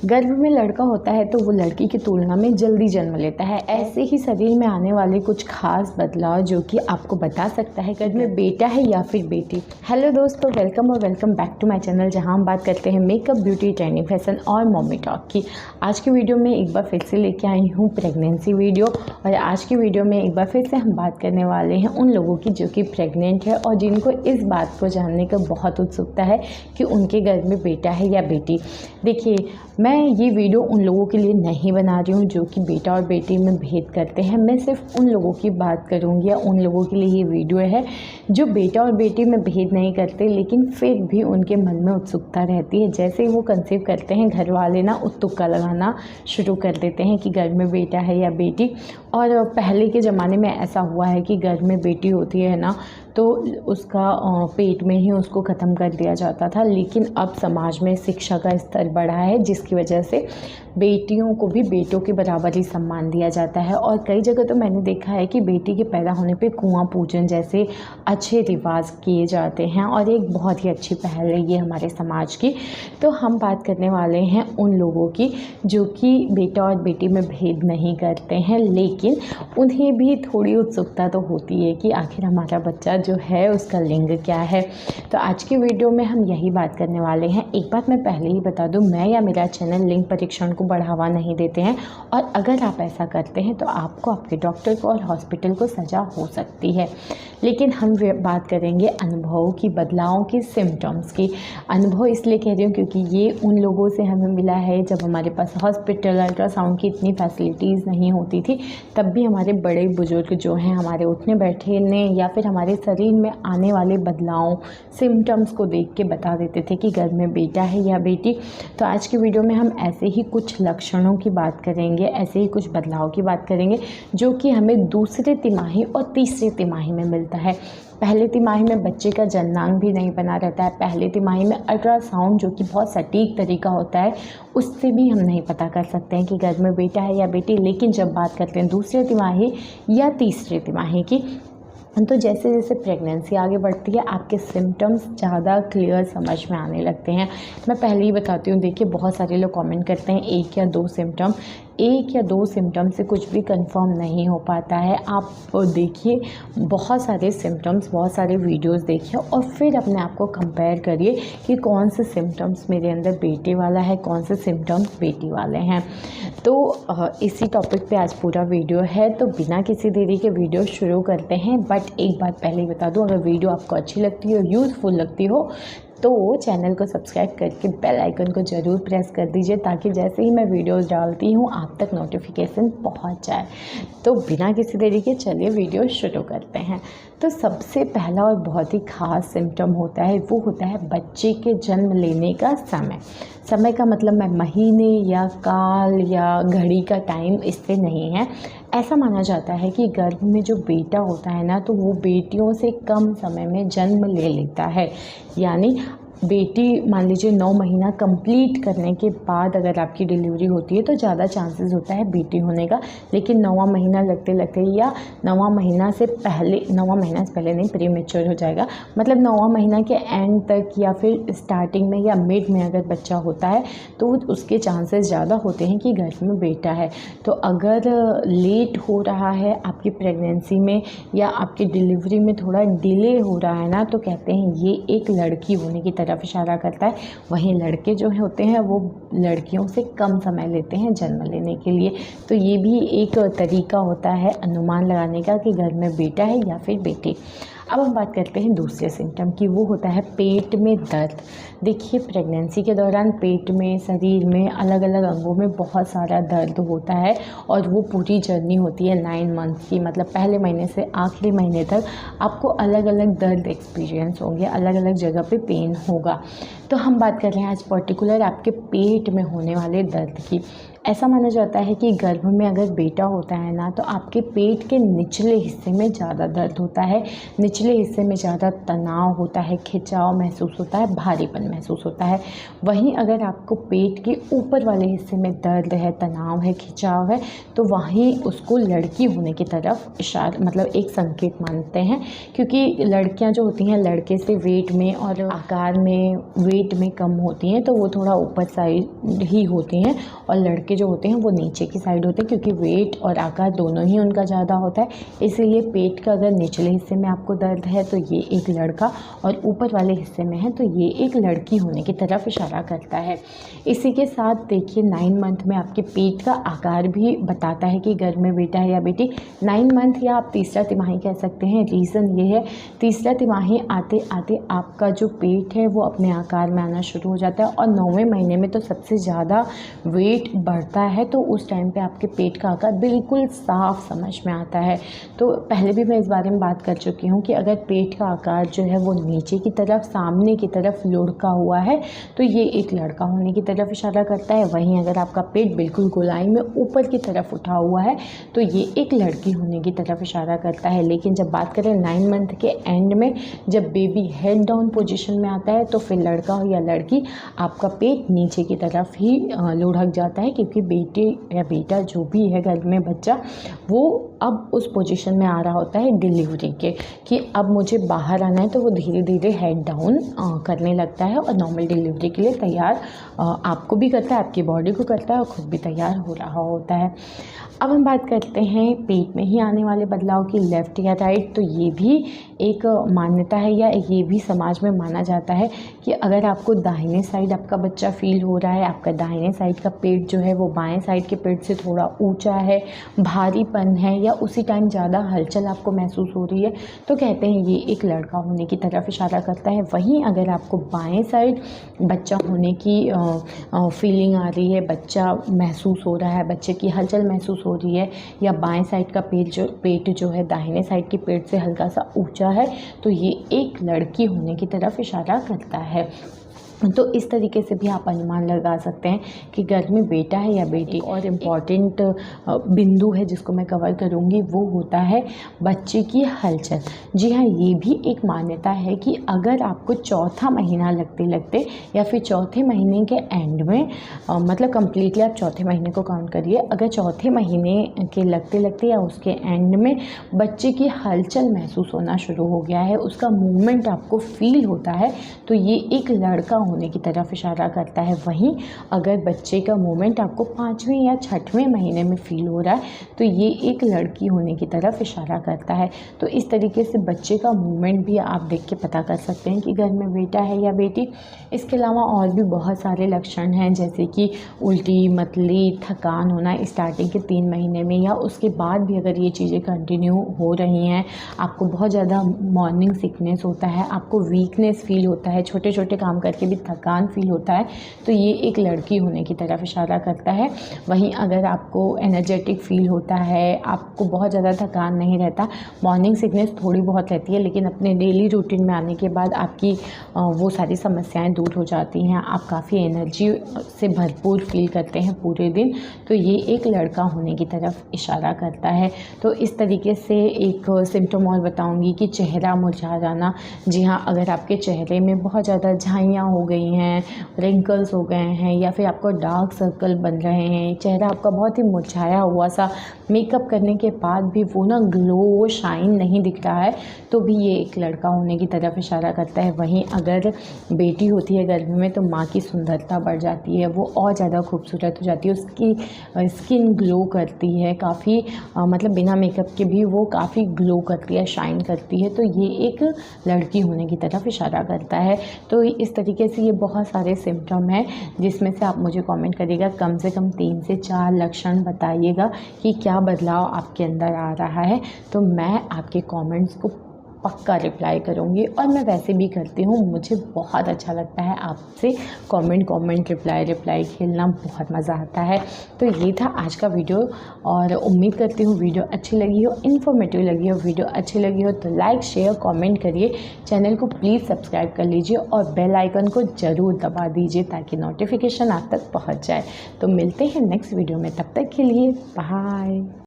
गर्भ में लड़का होता है तो वो लड़की की तुलना में जल्दी जन्म लेता है। ऐसे ही शरीर में आने वाले कुछ खास बदलाव जो कि आपको बता सकता है गर्भ में बेटा है या फिर बेटी। हेलो दोस्तों, welcome back to my channel, जहां हम बात करते हैं मेकअप, ब्यूटी, ट्रेंडिंग, फैशन और मम्मी टॉक की। आज की वीडियो में एक बार फिर से लेके आई हूँ प्रेगनेंसी वीडियो। और आज की वीडियो में एक बार फिर से हम बात करने वाले हैं उन लोगों की जो कि प्रेग्नेंट है और जिनको इस बात को जानने का बहुत उत्सुकता है कि उनके गर्भ में बेटा है या बेटी। देखिए, मैं ये वीडियो उन लोगों के लिए नहीं बना रही हूँ जो कि बेटा और बेटी में भेद करते हैं। मैं सिर्फ उन लोगों की बात करूँगी या उन लोगों के लिए ये वीडियो है जो बेटा और बेटी में भेद नहीं करते, लेकिन फिर भी उनके मन में उत्सुकता रहती है। जैसे ही वो कंसीव करते हैं, घर वाले ना तुक्का लगाना शुरू कर देते हैं कि घर में बेटा है या बेटी। और पहले के ज़माने में ऐसा हुआ है कि घर में बेटी होती है ना तो उसका पेट में ही उसको ख़त्म कर दिया जाता था। लेकिन अब समाज में शिक्षा का स्तर बढ़ा है, जिसकी वजह से बेटियों को भी बेटों के बराबर ही सम्मान दिया जाता है। और कई जगह तो मैंने देखा है कि बेटी के पैदा होने पे कुआं पूजन जैसे अच्छे रिवाज किए जाते हैं और एक बहुत ही अच्छी पहल है ये हमारे समाज की। तो हम बात करने वाले हैं उन लोगों की जो कि बेटा और बेटी में भेद नहीं करते हैं, लेकिन उन्हें भी थोड़ी उत्सुकता तो होती है कि आखिर हमारा बच्चा जो है उसका लिंग क्या है। तो आज की वीडियो में हम यही बात करने वाले हैं। एक बात मैं पहले ही बता दूं, मैं या मेरा चैनल लिंग परीक्षण को बढ़ावा नहीं देते हैं, और अगर आप ऐसा करते हैं तो आपको, आपके डॉक्टर को और हॉस्पिटल को सज़ा हो सकती है। लेकिन हम बात करेंगे अनुभवों की, बदलावों की, सिम्टम्स की। अनुभव इसलिए कह रही हूँ क्योंकि ये उन लोगों से हमें मिला है जब हमारे पास हॉस्पिटल, अल्ट्रासाउंड की इतनी फैसिलिटीज़ नहीं होती थी। तब भी हमारे बड़े बुजुर्ग जो हैं हमारे उठने बैठने या फिर हमारे शरीर में आने वाले बदलावों, सिम्टम्स को देख के बता देते थे कि घर में बेटा है या बेटी। तो आज की वीडियो में हम ऐसे ही कुछ लक्षणों की बात करेंगे, ऐसे ही कुछ बदलाव की बात करेंगे जो कि हमें दूसरे तिमाही और तीसरे तिमाही में मिलता है। पहले तिमाही में बच्चे का जननांग भी नहीं बना रहता है। पहले तिमाही में अल्ट्रासाउंड जो कि बहुत सटीक तरीका होता है, उससे भी हम नहीं पता कर सकते हैं कि घर में बेटा है या बेटी। लेकिन जब बात करते हैं दूसरे तिमाही या तीसरे तिमाही की, तो जैसे जैसे प्रेगनेंसी आगे बढ़ती है आपके सिम्टम्स ज़्यादा क्लियर समझ में आने लगते हैं। मैं पहले ही बताती हूँ, देखिए बहुत सारे लोग कमेंट करते हैं एक या दो सिम्टम से कुछ भी कंफर्म नहीं हो पाता है। आप देखिए बहुत सारे सिम्टम्स, बहुत सारे वीडियोस देखिए और फिर अपने आप को कंपेयर करिए कि कौन से सिम्टम्स मेरे अंदर बेटे वाला है, कौन से सिम्टम्स बेटी वाले हैं। तो इसी टॉपिक पे आज पूरा वीडियो है। तो बिना किसी देरी के वीडियो शुरू करते हैं। बट एक बात पहले ही बता दूं, अगर वीडियो आपको अच्छी लगती हो, यूज़फुल लगती हो, तो चैनल को सब्सक्राइब करके बेल आइकन को ज़रूर प्रेस कर दीजिए ताकि जैसे ही मैं वीडियोस डालती हूँ आप तक नोटिफिकेशन पहुँच जाए। तो बिना किसी देरी के चलिए वीडियो शुरू करते हैं। तो सबसे पहला और बहुत ही ख़ास सिम्टम होता है, वो होता है बच्चे के जन्म लेने का समय का मतलब मैं महीने या काल या घड़ी का टाइम इससे नहीं है। ऐसा माना जाता है कि गर्भ में जो बेटा होता है ना, तो वो बेटियों से कम समय में जन्म ले लेता है। यानी बेटी मान लीजिए 9 महीना कंप्लीट करने के बाद अगर आपकी डिलीवरी होती है तो ज़्यादा चांसेस होता है बेटी होने का। लेकिन 9वां महीना लगते लगते या 9वां महीना से पहले, 9वां महीना से पहले नहीं, प्रीमेच्योर हो जाएगा, मतलब 9वां महीना के एंड तक या फिर स्टार्टिंग में या मिड में अगर बच्चा होता है तो उसके चांसेस ज़्यादा होते हैं कि घर में बेटा है। तो अगर लेट हो रहा है आपकी प्रेगनेंसी में या आपकी डिलीवरी में थोड़ा डिले हो रहा है ना, तो कहते हैं ये एक लड़की होने की तरफ इशारा करता है। वहीं लड़के जो होते हैं वो लड़कियों से कम समय लेते हैं जन्म लेने के लिए। तो ये भी एक तरीका होता है अनुमान लगाने का कि घर में बेटा है या फिर बेटी। अब हम बात करते हैं दूसरे सिम्टम की, वो होता है पेट में दर्द। देखिए प्रेगनेंसी के दौरान पेट में, शरीर में, अलग अलग अंगों में बहुत सारा दर्द होता है और वो पूरी जर्नी होती है 9 मंथ की, मतलब पहले महीने से आखिरी महीने तक आपको अलग अलग दर्द एक्सपीरियंस होंगे, अलग अलग जगह पे पेन होगा। तो हम बात कर रहे हैं आज पर्टिकुलर आपके पेट में होने वाले दर्द की। ऐसा माना जाता है कि गर्भ में अगर बेटा होता है ना, तो आपके पेट के निचले हिस्से में ज़्यादा दर्द होता है। निचले हिस्से में ज़्यादा तनाव होता है, खिंचाव महसूस होता है, भारीपन महसूस होता है। वहीं अगर आपको पेट के ऊपर वाले हिस्से में दर्द है, तनाव है, खिंचाव है, तो वहीं उसको लड़की होने की तरफ इशारा मतलब एक संकेत मानते हैं, क्योंकि लड़कियां जो होती हैं लड़के से वेट में और आकार में वेट में कम होती हैं, तो वो थोड़ा ऊपर साइड ही होती हैं, और लड़के जो होते हैं वो नीचे की साइड होते हैं, क्योंकि वेट और आकार दोनों ही उनका ज़्यादा होता है। इसीलिए पेट का अगर निचले हिस्से में आपको दर्द है तो ये एक लड़का, और ऊपर वाले हिस्से में है तो ये एक लड़की होने की तरफ इशारा करता है। इसी के साथ देखिए 9 मंथ में आपके पेट का आकार भी बताता है कि घर में बेटा है या बेटी। 9 मंथ या आप तीसरा तिमाही कह सकते हैं। रीज़न ये है, तीसरा तिमाही आते आते आपका जो पेट है वो अपने आकार में आना शुरू हो जाता है, और 9वें महीने में तो सबसे ज़्यादा वेट बढ़ता है, तो उस टाइम पे आपके पेट का आकार बिल्कुल साफ समझ में आता है। तो पहले भी मैं इस बारे में बात कर चुकी हूँ कि अगर पेट का आकार जो है वो नीचे की तरफ, सामने की तरफ लुढ़का हुआ है तो ये एक लड़का होने की तरफ इशारा करता है। वहीं अगर आपका पेट बिल्कुल गोलाई में ऊपर की तरफ उठा हुआ है तो ये एक लड़की होने की तरफ इशारा करता है। लेकिन जब बात करें 9 मंथ के एंड में, जब बेबी हेड डाउन पोजीशन में आता है तो फिर लड़का हो या लड़की, आपका पेट नीचे की तरफ ही लुढ़क जाता है, क्योंकि बेटे या बेटा जो भी है घर में बच्चा, वो अब उस पोजीशन में आ रहा होता है डिलीवरी के, कि अब मुझे बाहर आना है, तो वो धीरे धीरे हेड डाउन करने लगता है और नॉर्मल डिलीवरी के लिए तैयार आपको भी करता है, आपकी बॉडी को करता है, और खुद भी तैयार हो रहा होता है। अब हम बात करते हैं पेट में ही आने वाले बदलाव की, लेफ़्ट या राइट। तो ये भी एक मान्यता है या ये भी समाज में माना जाता है कि अगर आपको दाहिने साइड आपका बच्चा फील हो रहा है, आपका दाहिने साइड का पेट जो है वो बाएं साइड के पेट से थोड़ा ऊंचा है, भारीपन है, या उसी टाइम ज़्यादा हलचल आपको महसूस हो रही है, तो कहते हैं ये एक लड़का होने की तरफ इशारा करता है। वहीं अगर आपको बाएं साइड बच्चा होने की फीलिंग आ रही है, बच्चा महसूस हो रहा है, बच्चे की हलचल महसूस हो रही है, या बाएं साइड का पेट जो है दाहिने साइड के पेट से हल्का सा ऊंचा है, तो ये एक लड़की होने की तरफ इशारा करता है। तो इस तरीके से भी आप अनुमान लगा सकते हैं कि घर में बेटा है या बेटी। और इम्पॉर्टेंट बिंदु है जिसको मैं कवर करूँगी, वो होता है बच्चे की हलचल। जी हाँ, ये भी एक मान्यता है कि अगर आपको चौथा महीना लगते लगते या फिर चौथे महीने के एंड में, मतलब कम्प्लीटली आप चौथे महीने को काउंट करिए, अगर चौथे महीने के लगते लगते या उसके एंड में बच्चे की हलचल महसूस होना शुरू हो गया है, उसका मूवमेंट आपको फील होता है, तो ये एक लड़का होने की तरफ इशारा करता है। वहीं अगर बच्चे का मूवमेंट आपको 5वें या 6वें महीने में फील हो रहा है, तो ये एक लड़की होने की तरफ इशारा करता है। तो इस तरीके से बच्चे का मूवमेंट भी आप देख के पता कर सकते हैं कि घर में बेटा है या बेटी। इसके अलावा और भी बहुत सारे लक्षण हैं, जैसे कि उल्टी, मतली, थकान होना स्टार्टिंग के 3 महीने में, या उसके बाद भी अगर ये चीज़ें कंटिन्यू हो रही हैं, आपको बहुत ज़्यादा मॉर्निंग सिकनेस होता है, आपको वीकनेस फील होता है, छोटे छोटे काम करके भी थकान फील होता है, तो ये एक लड़की होने की तरफ इशारा करता है। वहीं अगर आपको एनर्जेटिक फील होता है, आपको बहुत ज़्यादा थकान नहीं रहता, मॉर्निंग सिकनेस थोड़ी बहुत रहती है, लेकिन अपने डेली रूटीन में आने के बाद आपकी वो सारी समस्याएं दूर हो जाती हैं, आप काफ़ी एनर्जी से भरपूर फील करते हैं पूरे दिन, तो ये एक लड़का होने की तरफ इशारा करता है। तो इस तरीके से एक सिम्टम और बताऊँगी कि चेहरा मुरझा जाना। जी हाँ, अगर आपके चेहरे में बहुत ज़्यादा झाइयाँ हो गई हैं, रिंकल्स हो गए हैं, या फिर आपको डार्क सर्कल बन रहे हैं, चेहरा आपका बहुत ही मुरझाया हुआ सा, मेकअप करने के बाद भी वो ना ग्लो शाइन नहीं दिख रहा है, तो भी ये एक लड़का होने की तरफ इशारा करता है। वहीं अगर बेटी होती है गर्भ में, तो माँ की सुंदरता बढ़ जाती है, वो और ज़्यादा खूबसूरत हो जाती है, उसकी स्किन ग्लो करती है काफ़ी, मतलब बिना मेकअप के भी वो काफ़ी ग्लो करती है, शाइन करती है, तो ये एक लड़की होने की तरफ इशारा करता है। तो इस तरीके से ये बहुत सारे सिम्टम हैं, जिसमें से आप मुझे कमेंट करिएगा, कम से कम 3 से 4 लक्षण बताइएगा कि क्या बदलाव आपके अंदर आ रहा है, तो मैं आपके कमेंट्स को पक्का रिप्लाई करूँगी, और मैं वैसे भी करती हूँ, मुझे बहुत अच्छा लगता है आपसे कमेंट रिप्लाई खेलना, बहुत मज़ा आता है। तो ये था आज का वीडियो, और उम्मीद करती हूँ वीडियो अच्छी लगी हो, इन्फॉर्मेटिव लगी हो। वीडियो अच्छी लगी हो तो लाइक, शेयर, कमेंट करिए, चैनल को प्लीज़ सब्सक्राइब कर लीजिए, और बेल आइकन को ज़रूर दबा दीजिए ताकि नोटिफिकेशन आप तक पहुँच जाए। तो मिलते हैं नेक्स्ट वीडियो में, तब तक के लिए बाय।